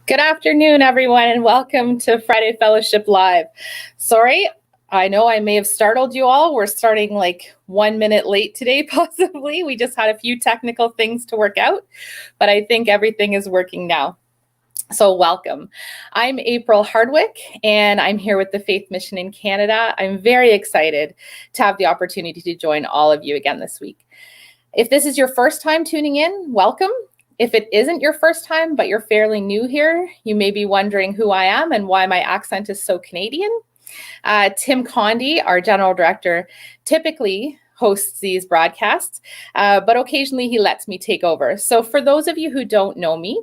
Good afternoon, everyone, and welcome to Friday Fellowship Live. Sorry, I know I may have startled you all. We're starting like 1 minute late today, possibly. We just had a few technical things to work out, but I think everything is working now. So welcome. I'm April Hardwick, and I'm here with the Faith Mission in Canada. I'm very excited to have the opportunity to join all of you again this week. If this is your first time tuning in, welcome. If it isn't your first time, but you're fairly new here, you may be wondering who I am and why my accent is so Canadian. Tim Condy, our general director, typically hosts these broadcasts, but occasionally he lets me take over. So for those of you who don't know me,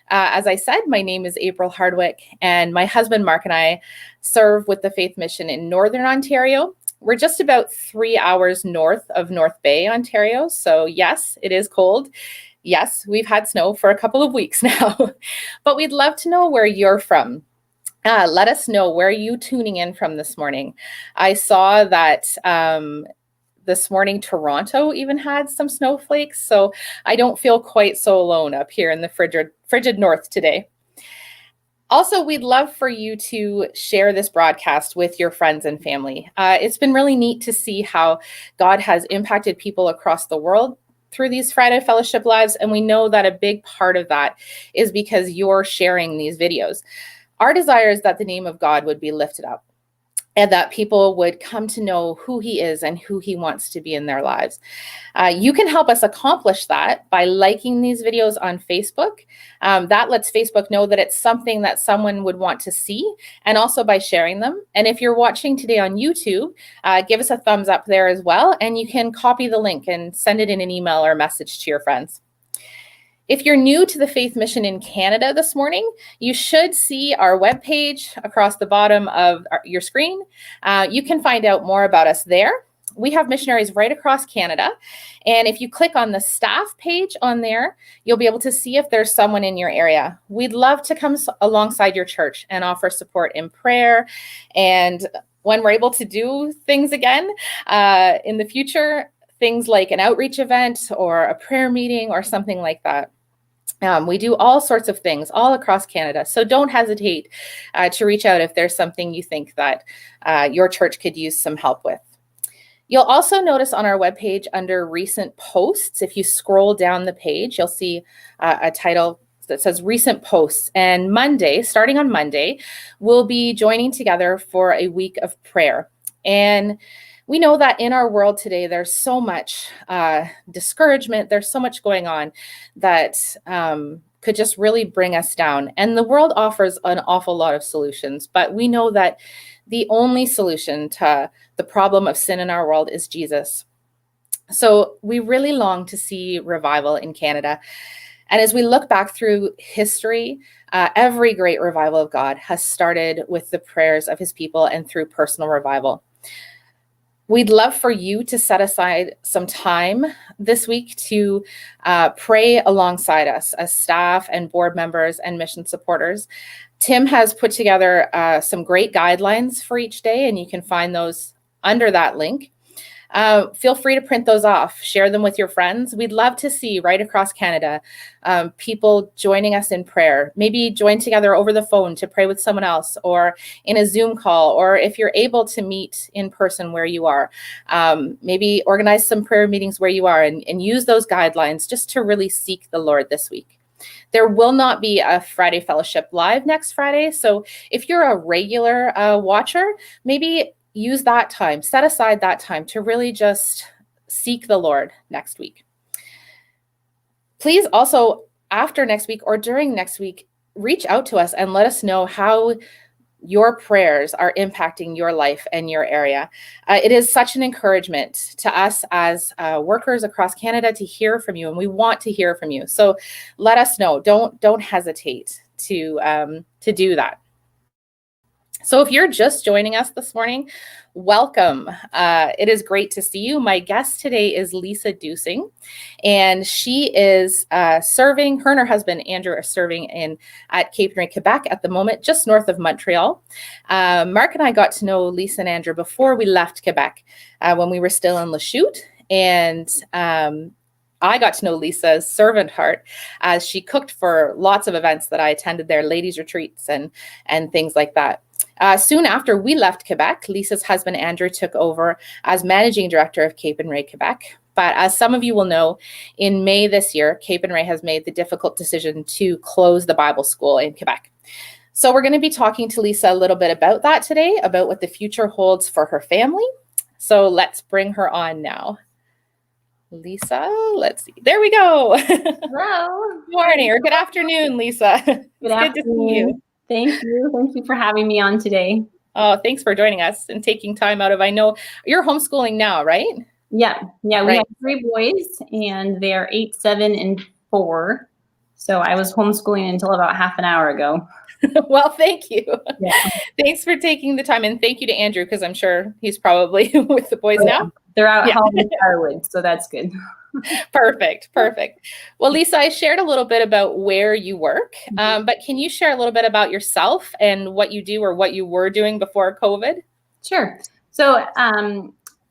as I said, my name is April Hardwick, and my husband Mark and I serve with the Faith Mission in Northern Ontario. We're just about 3 hours north of North Bay, Ontario. So yes, it is cold. Yes, we've had snow for a couple of weeks now, but we'd love to know where you're from. Let us know, where are you tuning in from this morning? I saw that this morning Toronto even had some snowflakes, so I don't feel quite so alone up here in the frigid north today. Also, we'd love for you to share this broadcast with your friends and family. It's been really neat to see how God has impacted people across the world through these Friday Fellowship Lives, and we know that a big part of that is because you're sharing these videos. Our desire is that the name of God would be lifted up and that people would come to know who he is and who he wants to be in their lives. You can help us accomplish that by liking these videos on Facebook. That lets Facebook know that it's something that someone would want to see, and also by sharing them. And if you're watching today on YouTube, give us a thumbs up there as well, and you can copy the link and send it in an email or message to your friends. If you're new to the Faith Mission in Canada this morning, you should see our webpage across the bottom of your screen. You can find out more about us there. We have missionaries right across Canada. And if you click on the staff page on there, you'll be able to see if there's someone in your area. We'd love to come alongside your church and offer support in prayer. And when we're able to do things again in the future, things like an outreach event or a prayer meeting or something like that. We do all sorts of things all across Canada. So don't hesitate to reach out if there's something you think that your church could use some help with. You'll also notice on our webpage under recent posts, if you scroll down the page, you'll see a title that says recent posts. And Monday, starting on Monday, we'll be joining together for a week of prayer. And we know that in our world today, there's so much discouragement. There's so much going on that could just really bring us down. And the world offers an awful lot of solutions, but we know that the only solution to the problem of sin in our world is Jesus. So we really long to see revival in Canada. And as we look back through history, every great revival of God has started with the prayers of his people and through personal revival. We'd love for you to set aside some time this week to pray alongside us as staff and board members and mission supporters. Tim has put together some great guidelines for each day, and you can find those under that link. Feel free to print those off, share them with your friends. We'd love to see right across Canada people joining us in prayer. Maybe join together over the phone to pray with someone else, or in a Zoom call, or if you're able to meet in person where you are, maybe organize some prayer meetings where you are and use those guidelines just to really seek the Lord this week. There will not be a Friday Fellowship Live next Friday. So if you're a regular watcher, maybe use that time, set aside that time to really just seek the Lord next week. Please also, after next week or during next week, reach out to us and let us know how your prayers are impacting your life and your area. It is such an encouragement to us as workers across Canada to hear from you, and we want to hear from you. So let us know. Don't hesitate to do that. So if you're just joining us this morning, welcome. It is great to see you. My guest today is Lisa Dusing, and she is serving, her and her husband, Andrew, are serving at Cape Henry, Quebec at the moment, just north of Montreal. Mark and I got to know Lisa and Andrew before we left Quebec when we were still in Lachute. And I got to know Lisa's servant heart as she cooked for lots of events that I attended there, ladies' retreats and things like that. Soon after we left Quebec, Lisa's husband, Andrew, took over as managing director of Cape and Ray, Quebec. But as some of you will know, in May this year, Cape and Ray has made the difficult decision to close the Bible school in Quebec. So we're going to be talking to Lisa a little bit about that today, about what the future holds for her family. So let's bring her on now. Lisa, let's see. There we go. Hello. Good morning or good afternoon, Lisa. Good afternoon. Good to see you. Thank you. Thank you for having me on today. Oh, thanks for joining us and taking time out of, I know you're homeschooling now, right? Yeah. We have 3 boys and they're 8, 7, and 4. So I was homeschooling until about half an hour ago. Well, thank you. Yeah. Thanks for taking the time. And thank you to Andrew, because I'm sure he's probably with the boys now. They're out hauling firewood, so that's good. Perfect. Well, Lisa, I shared a little bit about where you work, but can you share a little bit about yourself and what you do or what you were doing before COVID? Sure. So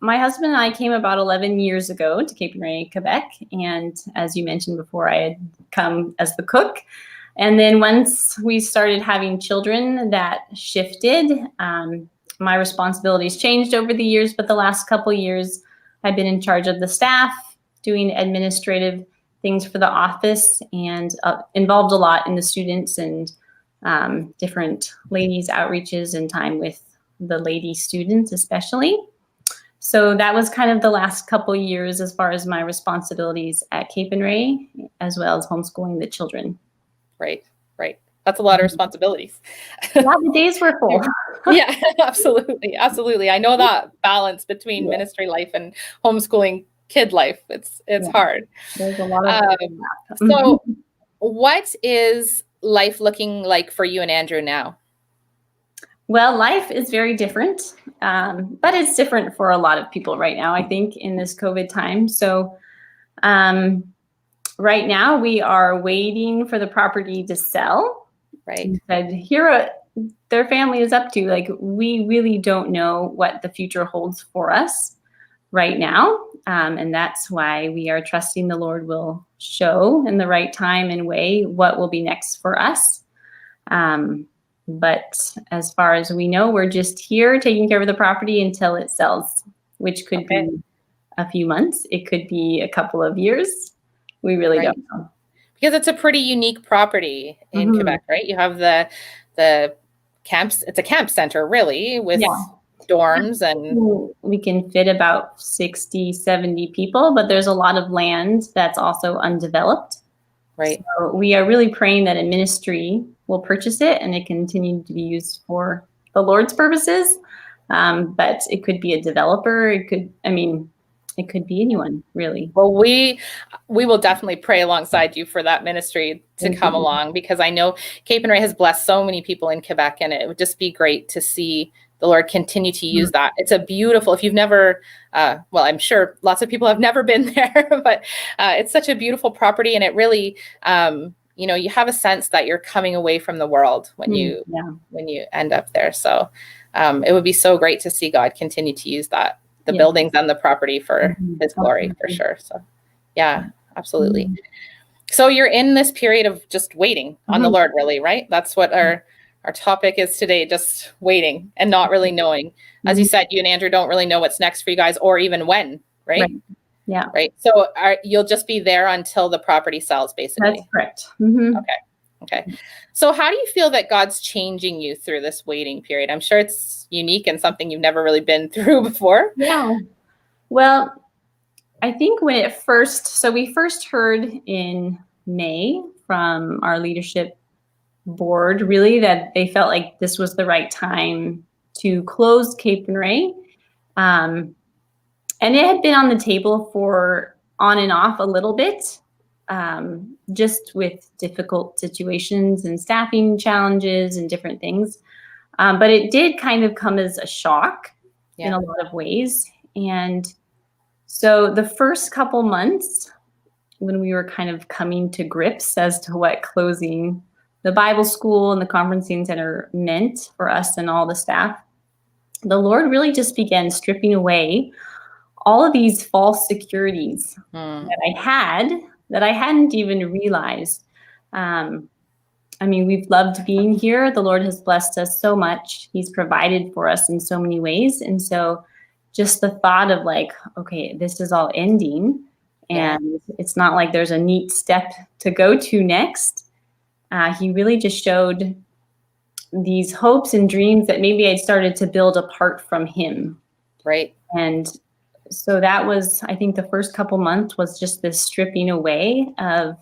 my husband and I came about 11 years ago to Cape and Ray, Quebec. And as you mentioned before, I had come as the cook. And then once we started having children, that shifted. My responsibilities changed over the years, but the last couple of years, I've been in charge of the staff, doing administrative things for the office, and involved a lot in the students and different ladies' outreaches and time with the lady students especially. So that was kind of the last couple of years as far as my responsibilities at Cape and Ray, as well as homeschooling the children. Right. That's a lot of responsibilities. Yeah, the days were full. Yeah, absolutely. I know that balance between ministry life and homeschooling kid life. It's hard. There's a lot of so what is life looking like for you and Andrew now? Well, life is very different, but it's different for a lot of people right now, I think, in this COVID time. So right now we are waiting for the property to sell. Right. And here their family is up to. Like, we really don't know what the future holds for us right now. And that's why we are trusting the Lord will show in the right time and way what will be next for us. But as far as we know, we're just here taking care of the property until it sells, which could be a few months. It could be a couple of years. We really don't know. Because it's a pretty unique property in Quebec, right? You have the camps. It's a camp center, really, with dorms, and we can fit about 60, 70 people, but there's a lot of land that's also undeveloped. Right. So we are really praying that a ministry will purchase it and it continue to be used for the Lord's purposes. But it could be a developer. It could be anyone, really. Well, we will definitely pray alongside you for that ministry to come along, because I know Cape and Ray has blessed so many people in Quebec, and it would just be great to see the Lord continue to use that. It's a beautiful, if you've never, well, I'm sure lots of people have never been there, but it's such a beautiful property, and it really, you have a sense that you're coming away from the world when you end up there. So it would be so great to see God continue to use that. The buildings and the property for his glory, for sure. So yeah, absolutely. So you're in this period of just waiting on the Lord, really, right? That's what our topic is today, just waiting and not really knowing. As you said, you and Andrew don't really know what's next for you guys, or even when, right? Yeah. Right. So you'll just be there until the property sells, basically. That's correct. Okay. So how do you feel that God's changing you through this waiting period? I'm sure it's unique and something you've never really been through before. Yeah. Well, I think when we first heard in May from our leadership board, really, that they felt like this was the right time to close Cape and Ray. And it had been on the table for on and off a little bit. Just with difficult situations and staffing challenges and different things. But it did kind of come as a shock in a lot of ways. And so the first couple months, when we were kind of coming to grips as to what closing the Bible school and the conferencing center meant for us and all the staff, the Lord really just began stripping away all of these false securities Mm. that I hadn't even realized. We've loved being here. The Lord has blessed us so much. He's provided for us in so many ways. And so just the thought of like, okay, this is all ending and it's not like there's a neat step to go to next. He really just showed these hopes and dreams that maybe I'd started to build apart from him. Right. And so that was, I think the first couple months was just this stripping away of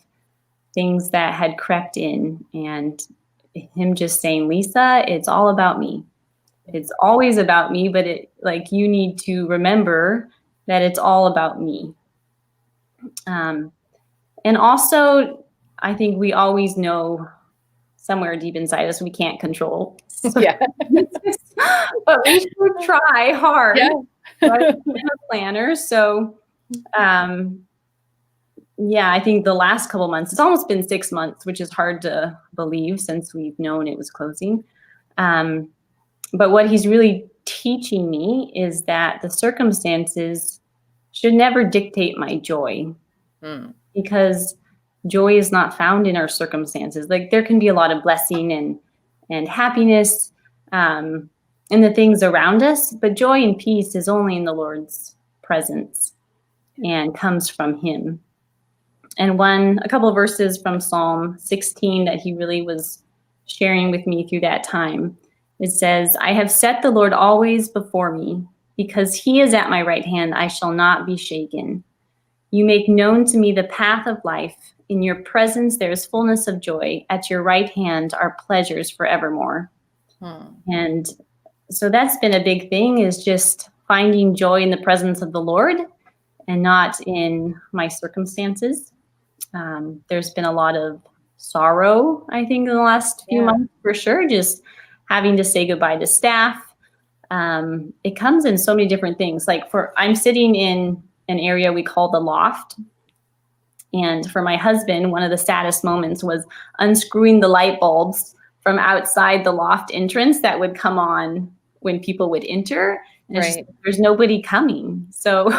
things that had crept in, and him just saying, Lisa, it's all about me. It's always about me, but you need to remember that it's all about me. And also, I think we always know somewhere deep inside us we can't control. So, Yeah. but we should try hard. Yeah. I'm a planner, so I think the last couple months, it's almost been 6 months, which is hard to believe since we've known it was closing. But what he's really teaching me is that the circumstances should never dictate my joy, because joy is not found in our circumstances. Like there can be a lot of blessing and happiness in the things around us, but joy and peace is only in the Lord's presence and comes from him. And a couple of verses from Psalm 16 that he really was sharing with me through that time. It says, I have set the Lord always before me, because he is at my right hand, I shall not be shaken. You make known to me the path of life. In your presence there is fullness of joy. At your right hand are pleasures forevermore. And so that's been a big thing, is just finding joy in the presence of the Lord and not in my circumstances. There's been a lot of sorrow, I think, in the last few months, for sure. Just having to say goodbye to staff. It comes in so many different things. I'm sitting in an area we call the loft. And for my husband, one of the saddest moments was unscrewing the light bulbs from outside the loft entrance that would come on when people would enter. And there's nobody coming. So,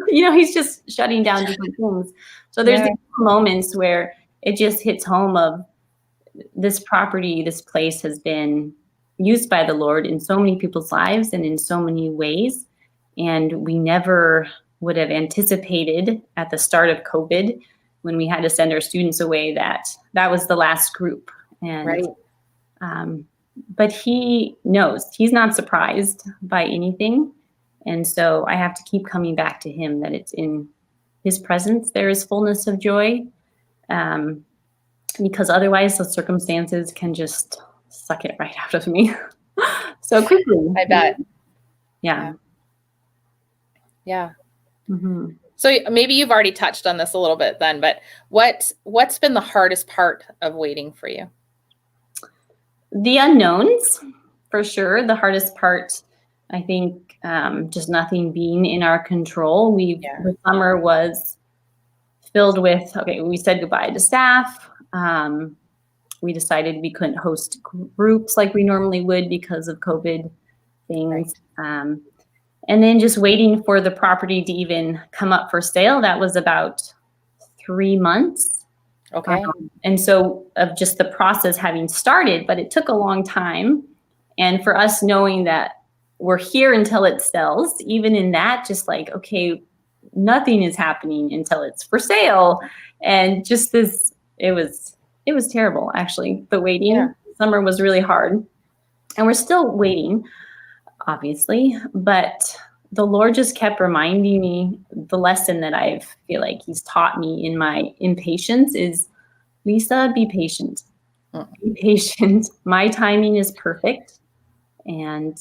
he's just shutting down different things. So there's these moments where it just hits home of this property, this place has been used by the Lord in so many people's lives and in so many ways. And we never would have anticipated at the start of COVID, when we had to send our students away, that was the last group. And but he knows, he's not surprised by anything. And so I have to keep coming back to him, that it's in his presence there is fullness of joy, because otherwise the circumstances can just suck it right out of me so quickly. I bet. Yeah. Mm-hmm. So maybe you've already touched on this a little bit then, but what's been the hardest part of waiting for you? The unknowns, for sure. The hardest part, I think, just nothing being in our control. The summer was filled with, we said goodbye to staff. We decided we couldn't host groups like we normally would because of COVID things. And then just waiting for the property to even come up for sale. That was about 3 months. And so of just the process having started, but it took a long time. And for us knowing that we're here until it sells, even in that, just nothing is happening until it's for sale. And just this, it was terrible, actually. The waiting, summer was really hard. And we're still waiting, obviously, but the Lord just kept reminding me the lesson that I feel like he's taught me in my impatience is, Lisa, be patient. Be patient. My timing is perfect. And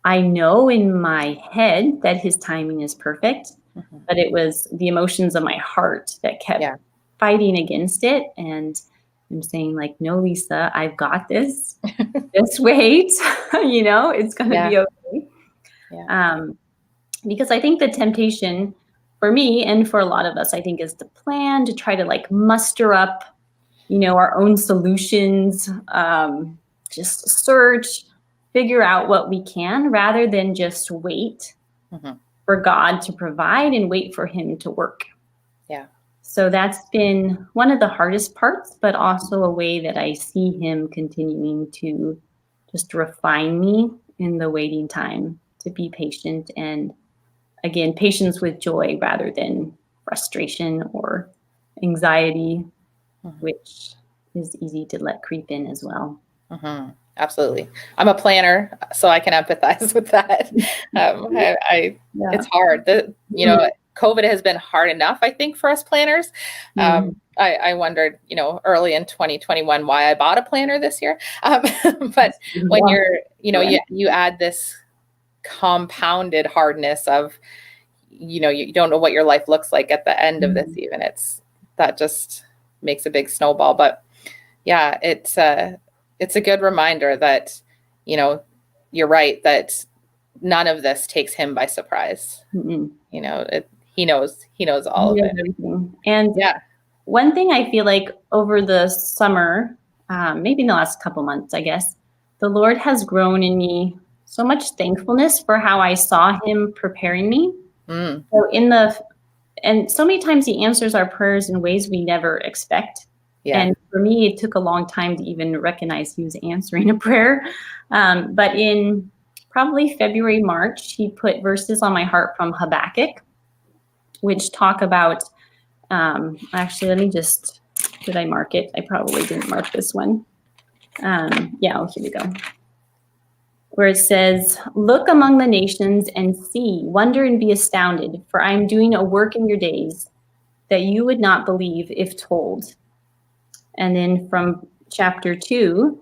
I know in my head that his timing is perfect, but it was the emotions of my heart that kept fighting against it. And I'm saying no, Lisa, I've got this. Just wait. It's going to be okay. Because I think the temptation for me and for a lot of us, I think, is to plan, to try to muster up, our own solutions, just search, figure out what we can, rather than just wait for God to provide and wait for him to work. Yeah. So that's been one of the hardest parts, but also a way that I see him continuing to just refine me in the waiting time, to be patient, and again, patience with joy rather than frustration or anxiety, which is easy to let creep in as well. Mm-hmm. Absolutely. I'm a planner, so I can empathize with that. It's hard. COVID has been hard enough, I think, for us planners. I wondered, early in 2021 why I bought a planner this year. But when you add this compounded hardness of, you don't know what your life looks like at the end of this, even that just makes a big snowball. But yeah, it's a good reminder that, you're right, that none of this takes him by surprise. He knows all of it. Everything. And one thing I feel like over the summer, maybe in the last couple months, I guess, the Lord has grown in me so much thankfulness for how I saw him preparing me. So and so many times he answers our prayers in ways we never expect. Yeah. And for me, it took a long time to even recognize he was answering a prayer. But in probably February, March, he put verses on my heart from Habakkuk, which talk about, actually, did I mark it? I probably didn't mark this one. Here we go. Where it says, "Look among the nations and see, wonder and be astounded, for I am doing a work in your days that you would not believe if told." And then from chapter 2,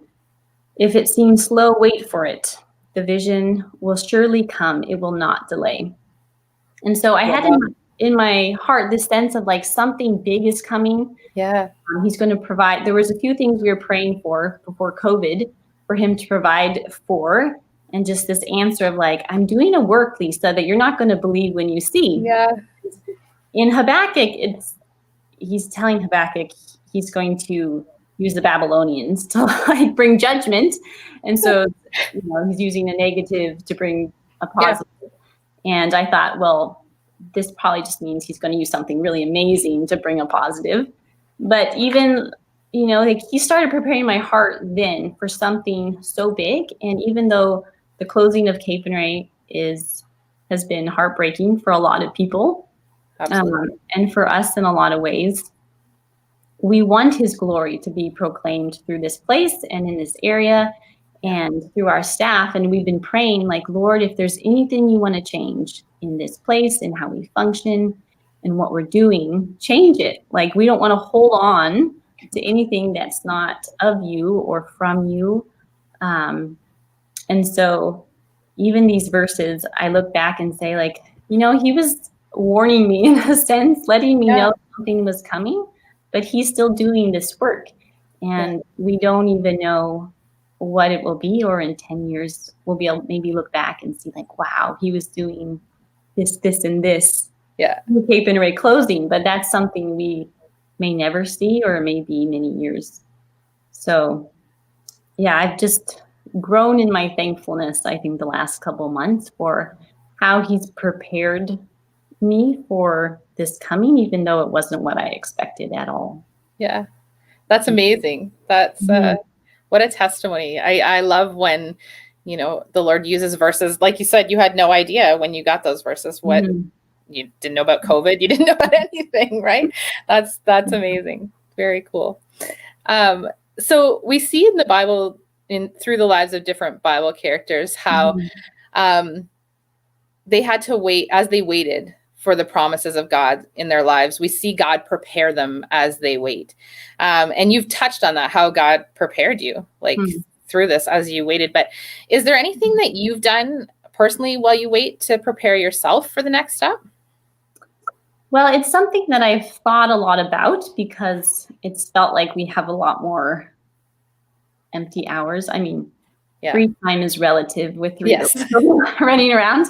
"If it seems slow, wait for it. The vision will surely come. It will not delay." And so I had in my heart this sense of like something big is coming. Yeah. He's going to provide. There was a few things we were praying for before COVID for him to provide for. And just this answer of like, I'm doing a work, Lisa, that you're not going to believe when you see. Yeah. In Habakkuk, he's telling Habakkuk he's going to use the Babylonians to like bring judgment. And so, he's using a negative to bring a positive. Yeah. And I thought, well, this probably just means he's going to use something really amazing to bring a positive. But even, he started preparing my heart then for something so big. And even though the closing of Capernwray has been heartbreaking for a lot of people, and for us in a lot of ways, we want his glory to be proclaimed through this place and in this area and through our staff. And we've been praying like, Lord, if there's anything you want to change in this place and how we function and what we're doing, change it. Like, we don't want to hold on to anything that's not of you or from you. And so even these verses, I look back and say like, he was warning me in a sense, letting me know something was coming, but he's still doing this work. And we don't even know what it will be, or in 10 years, we'll be able to maybe look back and see like, wow, he was doing this, and this. Yeah. Capernwray closing, but that's something we may never see, or maybe many years. So yeah, I've just grown in my thankfulness, I think, the last couple months for how he's prepared me for this coming, even though it wasn't what I expected at all. Yeah, that's amazing. That's what a testimony. I love when, the Lord uses verses. Like you said, you had no idea when you got those verses what you didn't know about COVID. You didn't know about anything, right? That's amazing. Very cool. So we see in the Bible, through the lives of different Bible characters, how they had to wait as they waited for the promises of God in their lives. We see God prepare them as they wait. And you've touched on that, how God prepared you through this as you waited. But is there anything that you've done personally while you wait to prepare yourself for the next step? Well, it's something that I've thought a lot about, because it's felt like we have a lot more empty hours. I mean, free time is relative with 3 running around,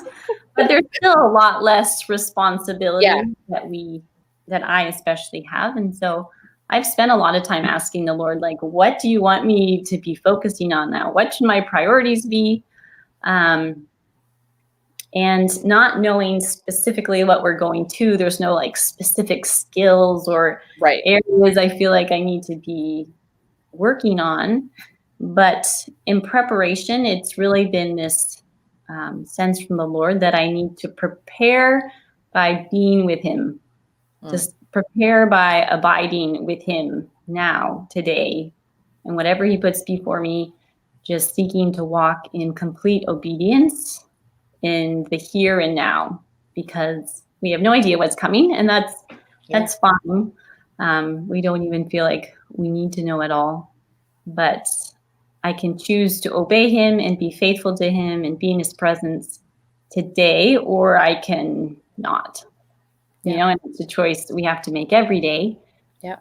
but there's still a lot less responsibility that I especially have. And so I've spent a lot of time asking the Lord, like, what do you want me to be focusing on now? What should my priorities be? And not knowing specifically what we're going to, there's no like specific skills or Right. areas I feel like I need to be working on. But in preparation, it's really been this sense from the Lord that I need to prepare by being with Him. Just prepare by abiding with Him now, today, and whatever He puts before me, just seeking to walk in complete obedience in the here and now, because we have no idea what's coming, and that's fine. We don't even feel like we need to know it all, but I can choose to obey Him and be faithful to Him and be in His presence today, or I can not. You know, and it's a choice we have to make every day. Yeah.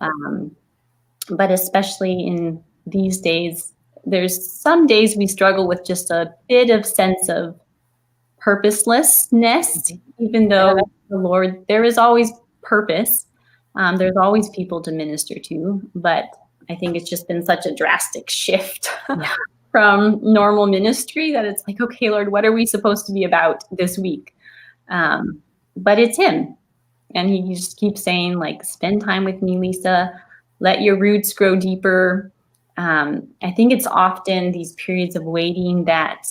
But especially in these days, there's some days we struggle with just a bit of sense of purposelessness, even though the Lord, there is always purpose. There's always people to minister to, but I think it's just been such a drastic shift from normal ministry that it's like, okay, Lord, what are we supposed to be about this week? But it's Him. And He just keeps saying, like, spend time with me, Lisa. Let your roots grow deeper. I think it's often these periods of waiting that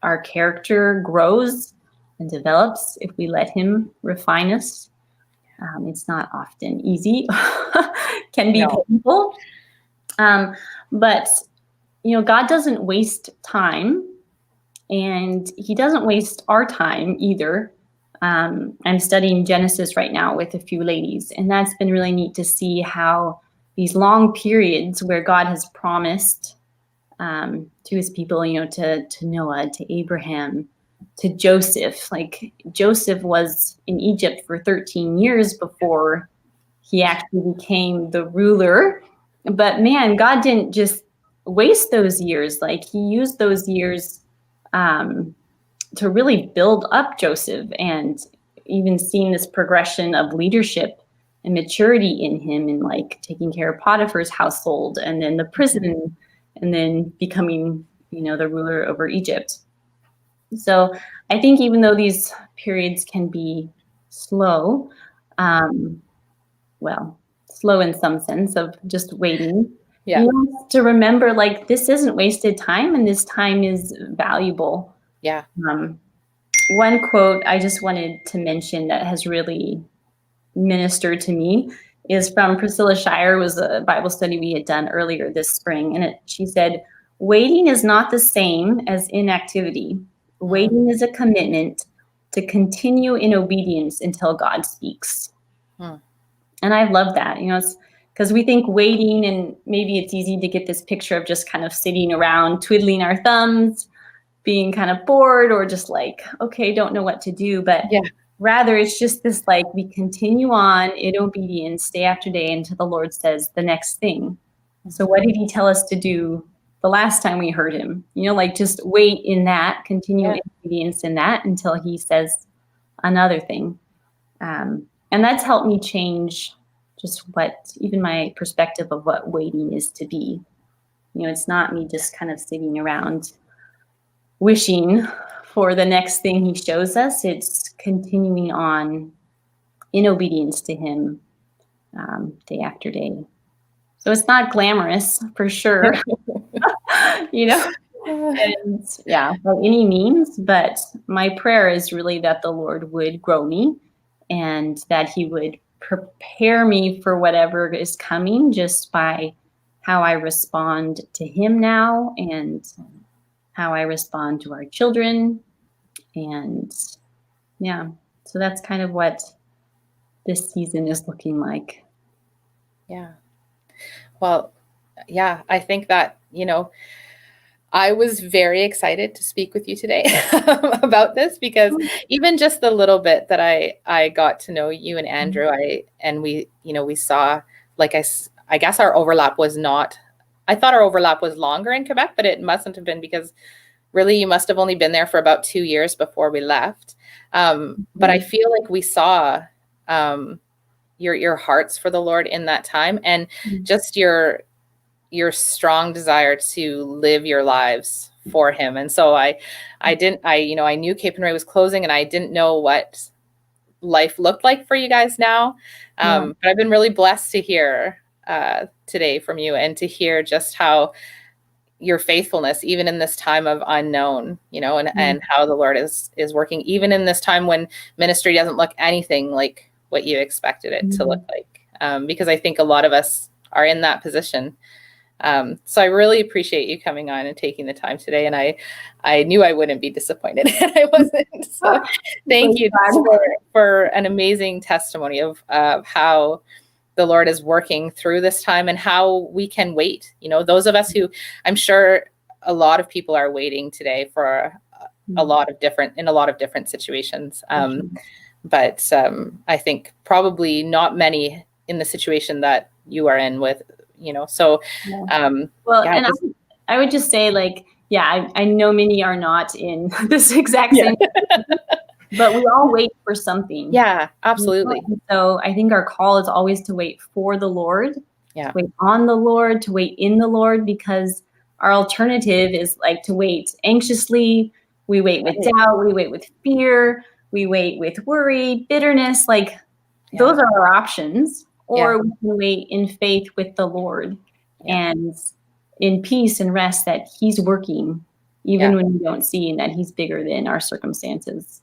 our character grows and develops if we let Him refine us. It's not often easy, can be painful. But, you know, God doesn't waste time, and He doesn't waste our time either. I'm studying Genesis right now with a few ladies, and that's been really neat to see how these long periods where God has promised to His people, you know, to Noah, to Abraham, to Joseph. Like, Joseph was in Egypt for 13 years before he actually became the ruler. But man, God didn't just waste those years. Like, He used those years to really build up Joseph, and even seeing this progression of leadership and maturity in him, and like taking care of Potiphar's household, and then the prison, and then becoming, you know, the ruler over Egypt. So I think even though these periods can be slow, slow in some sense of just waiting, you have to remember, like, this isn't wasted time, and this time is valuable. Yeah. One quote I just wanted to mention that has really ministered to me is from Priscilla Shirer. It was a Bible study we had done earlier this spring, and she said, "Waiting is not the same as inactivity. Waiting is a commitment to continue in obedience until God speaks." And I love that, you know, it's because we think waiting, and maybe it's easy to get this picture of just kind of sitting around, twiddling our thumbs, being kind of bored, or just like, okay, don't know what to do. But rather, it's just this, like, we continue on in obedience day after day until the Lord says the next thing. So what did He tell us to do the last time we heard Him? You know, like, just wait in that, continue in obedience in that until He says another thing. And that's helped me change just even my perspective of what waiting is to be. You know, it's not me just kind of sitting around wishing for the next thing He shows us. It's continuing on in obedience to Him day after day. So it's not glamorous, for sure, you know, and by any means. But my prayer is really that the Lord would grow me, and that He would prepare me for whatever is coming, just by how I respond to Him now, and how I respond to our children. And so that's kind of what this season is looking like. Yeah. Well, I think that, you know, I was very excited to speak with you today about this, because even just the little bit that I got to know you and Andrew, we saw, like, I guess our overlap was not, I thought our overlap was longer in Quebec, but it mustn't have been, because really you must have only been there for about 2 years before we left. But I feel like we saw your hearts for the Lord in that time, and just your strong desire to live your lives for him. And so I knew Cape and Ray was closing, and I didn't know what life looked like for you guys now. But I've been really blessed to hear today from you, and to hear just how your faithfulness, even in this time of unknown, and how the Lord is working, even in this time when ministry doesn't look anything like what you expected it to look like. Because I think a lot of us are in that position. So I really appreciate you coming on and taking the time today. And I knew I wouldn't be disappointed, and I wasn't. So thank you for an amazing testimony of how the Lord is working through this time, and how we can wait. Those of us who, I'm sure a lot of people are waiting today for a lot of different situations. But I think probably not many in the situation that you are in with, so. And I would just say, I know many are not in this exact same but we all wait for something. Yeah, absolutely. So I think our call is always to wait for the Lord, to wait on the Lord, to wait in the Lord, because our alternative is to wait anxiously. We wait with doubt. We wait with fear. We wait with worry, bitterness. Those are our options. Or we can wait in faith with the Lord and in peace and rest that He's working, even when we don't see, and that He's bigger than our circumstances.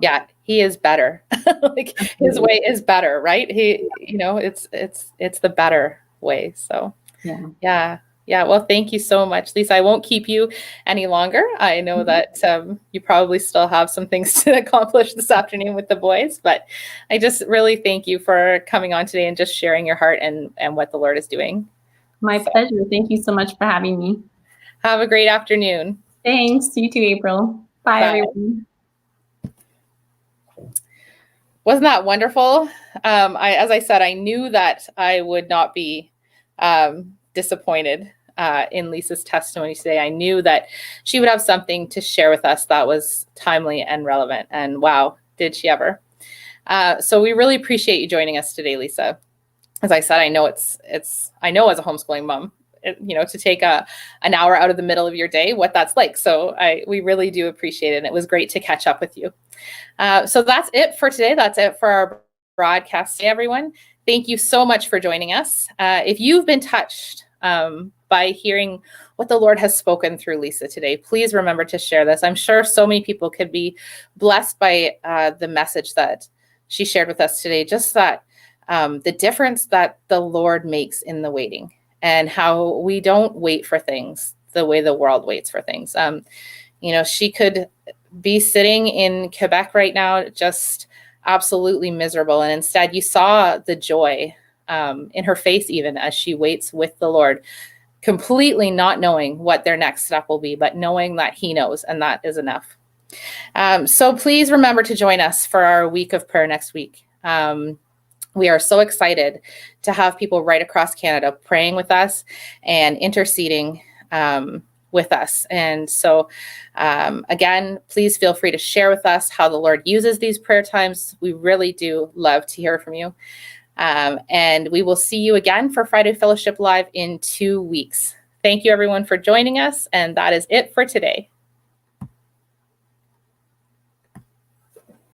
Yeah, He is better. His way is better, right? He, it's the better way. So yeah. Well, thank you so much, Lisa. I won't keep you any longer. I know that you probably still have some things to accomplish this afternoon with the boys, but I just really thank you for coming on today and just sharing your heart and what the Lord is doing. My pleasure. Thank you so much for having me. Have a great afternoon. Thanks. You too, April. Bye. Everyone. Wasn't that wonderful? As I said, I knew that I would not be disappointed in Lisa's testimony today. I knew that she would have something to share with us that was timely and relevant. And wow, did she ever. So we really appreciate you joining us today, Lisa. As I said, I know I know as a homeschooling mom, to take an hour out of the middle of your day, what that's like. So we really do appreciate it. And it was great to catch up with you. So that's it for today. That's it for our broadcast today, everyone. Thank you so much for joining us. If you've been touched by hearing what the Lord has spoken through Lisa today, please remember to share this. I'm sure so many people could be blessed by the message that she shared with us today, just that the difference that the Lord makes in the waiting, and how we don't wait for things the way the world waits for things. She could be sitting in Quebec right now, just absolutely miserable. And instead you saw the joy in her face, even as she waits with the Lord, completely not knowing what their next step will be, but knowing that He knows, and that is enough. So please remember to join us for our week of prayer next week. We are so excited to have people right across Canada praying with us and interceding with us. And so, again, please feel free to share with us how the Lord uses these prayer times. We really do love to hear from you. And we will see you again for Friday Fellowship Live in 2 weeks. Thank you, everyone, for joining us. And that is it for today.